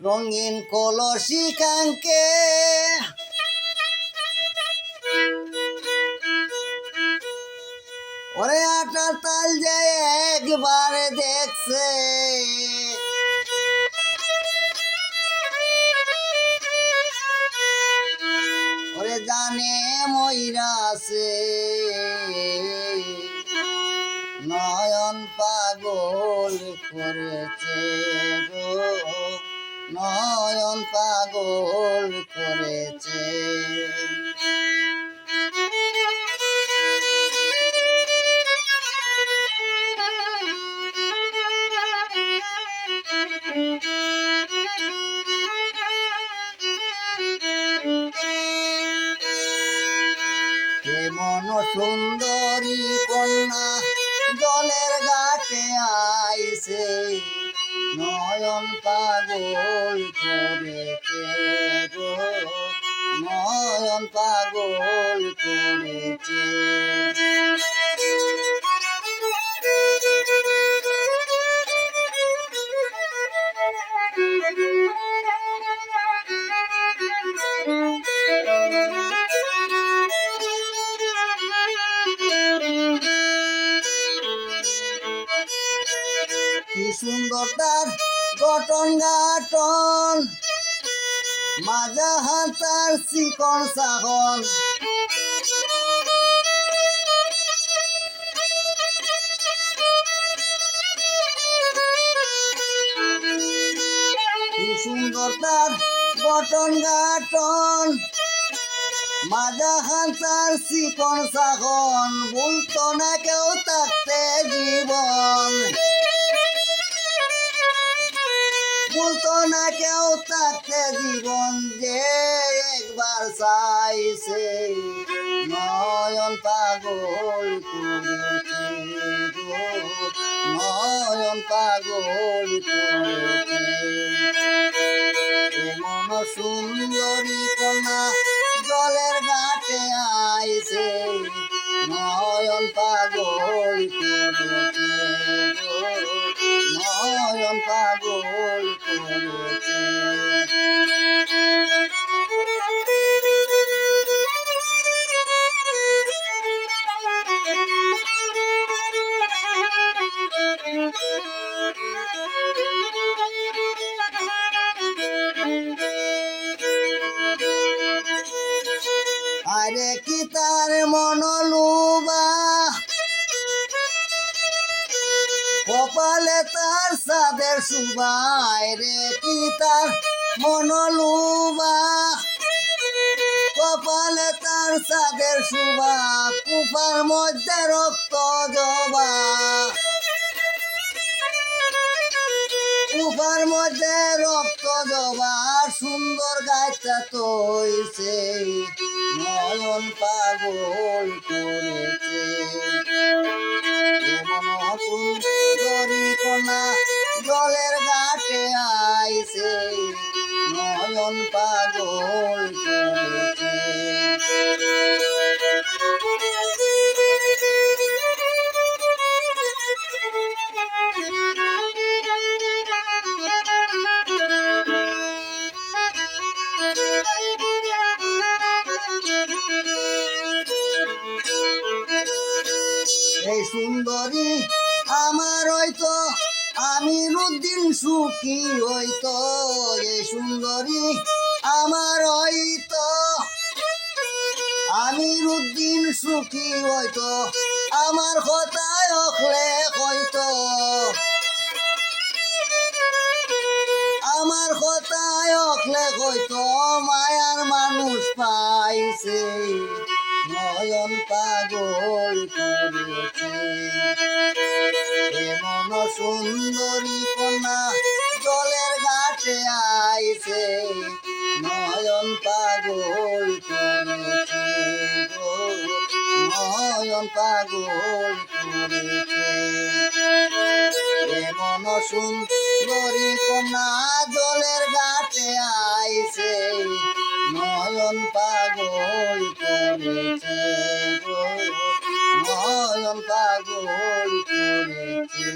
রঙিন কলসি কাঙ্কে ওরে আটার তাল যে একবারে দেখছে ওরে জানে ময়রাছে নয়ন পাগল করেছে গো নয়ন পাগল করেছে কেমন সুন্দরী কন্যা জলের ঘাটে আইছে নয়ন পাগল করেছে গো নয়ন পাগল করেছে কি সুন্দর তার গঠন গাঠন মাজা হাতার চিকন চাহন কি সুন্দর তার গঠন গাঠন মাজা হাতার চিকন চাহন বলতো না কেউ থাকতে জীবন বলতো না কেউ থাকতে জীবন যে একবার চাইছে নয়ন পাগল করেছে গো নয়ন পাগল করেছে এমন সুন্দরী কন্যা জলের ঘাটে আইছে নয়ন পাগল করেছে গো নয়ন পাগল করেছে আরে কি তার মনলুবা কপালে তার সাদের সুবাই রে কি তার মনলুবা কপালে তার সাদের সুবা কুপার মধ্যে রক্ত জবা কুপার মধ্যে রক্ত জবা সুন্দর গাছটা তৈছে নয়ন পাগল করেছে এমন সুন্দরী কন্যা জলের ঘাটে আইছে নয়ন পাগল করেছে এই সুন্দরী আমার হইতো আমিরুদ্দিন সুখী হইতো এই সুন্দরী আমার হইতো আমিরুদ্দিন সুখী হইতো আমার কথায় অখলে হইতো আমার কথায় অখলে হইতো মায়ার মানুষ পাইছে নয়ন পাগল করেছে এমন সুন্দরী কন্যা জলের ঘাটে আইছে নয়ন পাগল করেছে গো নয়ন পাগল করেছে এমন সুন্দরী কন্যা জলের ঘাটে আইছে নয়ন পাগল করেছে গো নয়ন পাগল করেছে।